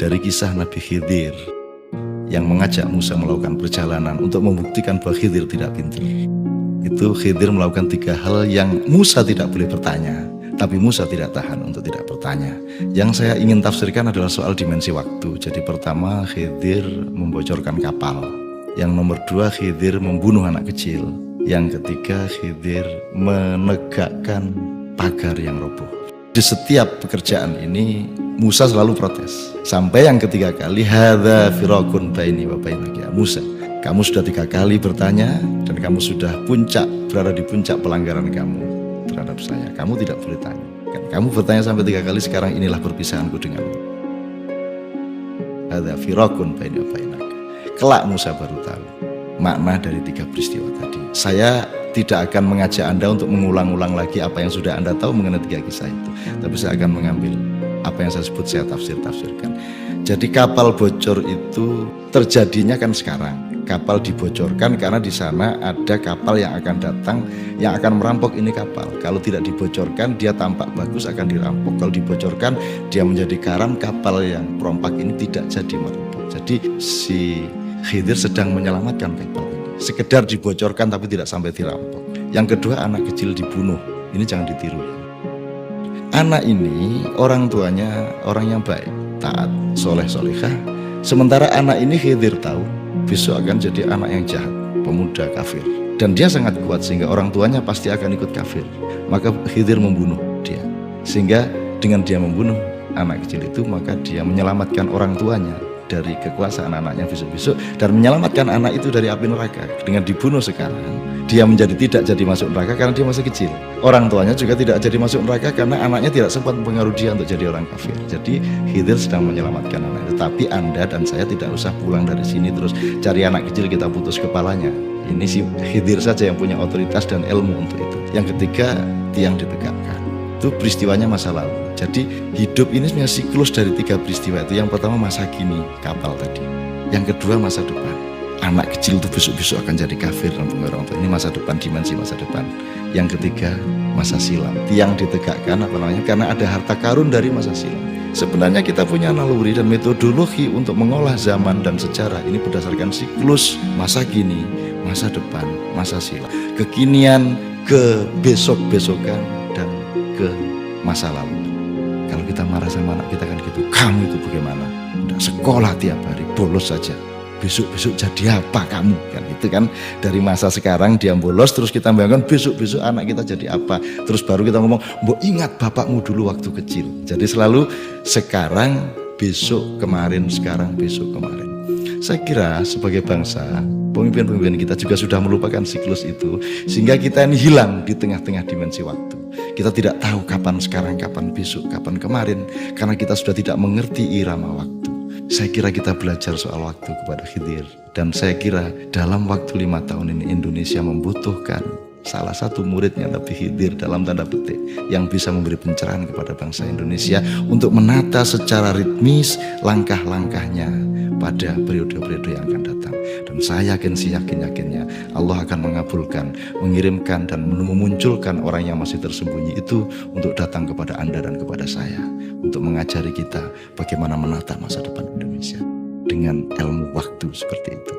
dari kisah Nabi Khidir yang mengajak Musa melakukan perjalanan untuk membuktikan bahwa Khidir tidak pintar. Itu Khidir melakukan 3 hal yang Musa tidak boleh bertanya, tapi Musa tidak tahan untuk tidak bertanya. Yang saya ingin tafsirkan adalah soal dimensi waktu. Jadi pertama, Khidir membocorkan kapal. Yang nomor 2, Khidir membunuh anak kecil. Yang ketiga, Khidir menegakkan pagar yang roboh. Di setiap pekerjaan ini Musa selalu protes. Sampai yang ketiga kali, hadza firaqun baini wa bainaka ya Musa. Kamu sudah 3 kali bertanya dan kamu sudah berada di puncak pelanggaran kamu terhadap saya. Kamu tidak boleh tanya. Kan kamu bertanya sampai 3 kali, sekarang inilah perpisahanku denganmu. Hadza firaqun baini wa bainaka. Kelak Musa baru tahu makna dari 3 peristiwa tadi. Saya tidak akan mengajak Anda untuk mengulang-ulang lagi apa yang sudah Anda tahu mengenai 3 kisah itu. Tapi saya akan mengambil apa yang saya sebut, saya tafsirkan. Jadi kapal bocor itu terjadinya kan sekarang. Kapal dibocorkan karena di sana ada kapal yang akan datang, yang akan merampok ini kapal. Kalau tidak dibocorkan, dia tampak bagus akan dirampok. Kalau dibocorkan, dia menjadi karam, kapal yang perompak ini tidak jadi merampok. Jadi si Khidir sedang menyelamatkan kapal ini. Sekedar dibocorkan tapi tidak sampai dirampok. Yang kedua, anak kecil dibunuh. Ini jangan ditiru. Anak ini orang tuanya orang yang baik, taat, soleh, solehah. Sementara anak ini Khidir tahu besok akan jadi anak yang jahat, pemuda kafir. Dan dia sangat kuat sehingga orang tuanya pasti akan ikut kafir. Maka Khidir membunuh dia. Sehingga dengan dia membunuh anak kecil itu, maka dia menyelamatkan orang tuanya dari kekuasaan anaknya besok-besok, dan menyelamatkan anak itu dari api neraka. Dengan dibunuh sekarang, dia menjadi tidak jadi masuk neraka karena dia masih kecil. Orang tuanya juga tidak jadi masuk neraka karena anaknya tidak sempat mempengaruhi dia untuk jadi orang kafir. Jadi Khidir sedang menyelamatkan anak itu. Tapi Anda dan saya tidak usah pulang dari sini terus cari anak kecil kita putus kepalanya. Ini si Khidir saja yang punya otoritas dan ilmu untuk itu. Yang ketiga, tiang ditegakkan. Itu peristiwanya masa lalu. Jadi hidup ini sebenarnya siklus dari 3 peristiwa itu. Yang pertama masa kini, kapal tadi. Yang kedua masa depan. Anak kecil itu besok-besok akan jadi kafir dan pengaruh. Ini masa depan, dimensi masa depan. Yang ketiga masa silam. Tiang ditegakkan karena ada harta karun dari masa silam. Sebenarnya kita punya naluri dan metodologi untuk mengolah zaman dan sejarah ini berdasarkan siklus masa kini, masa depan, masa silam. Kekinian, ke besok-besokan, dan ke masa lalu. Kalau kita marah sama anak kita kan gitu, kamu itu bagaimana? Udah sekolah tiap hari, bolos saja. Besok-besok jadi apa kamu? Kan itu kan dari masa sekarang dia bolos, terus kita bayangkan besok-besok anak kita jadi apa? Terus baru kita ngomong, mbok ingat bapakmu dulu waktu kecil. Jadi selalu sekarang, besok, kemarin, sekarang, besok, kemarin. Saya kira sebagai bangsa, pemimpin-pemimpin kita juga sudah melupakan siklus itu, sehingga kita ini hilang di tengah-tengah dimensi waktu. Kita tidak tahu kapan sekarang, kapan besok, kapan kemarin, karena kita sudah tidak mengerti irama waktu. Saya kira kita belajar soal waktu kepada Khidir, dan saya kira dalam waktu 5 tahun ini Indonesia membutuhkan salah satu muridnya Nabi Khidir dalam tanda petik yang bisa memberi pencerahan kepada bangsa Indonesia untuk menata secara ritmis langkah-langkahnya pada periode-periode yang akan datang. Dan saya yakin, yakin-yakinnya Allah akan mengabulkan, mengirimkan dan memunculkan orang yang masih tersembunyi itu untuk datang kepada Anda dan kepada saya, untuk mengajari kita bagaimana menata masa depan Indonesia dengan ilmu waktu seperti itu.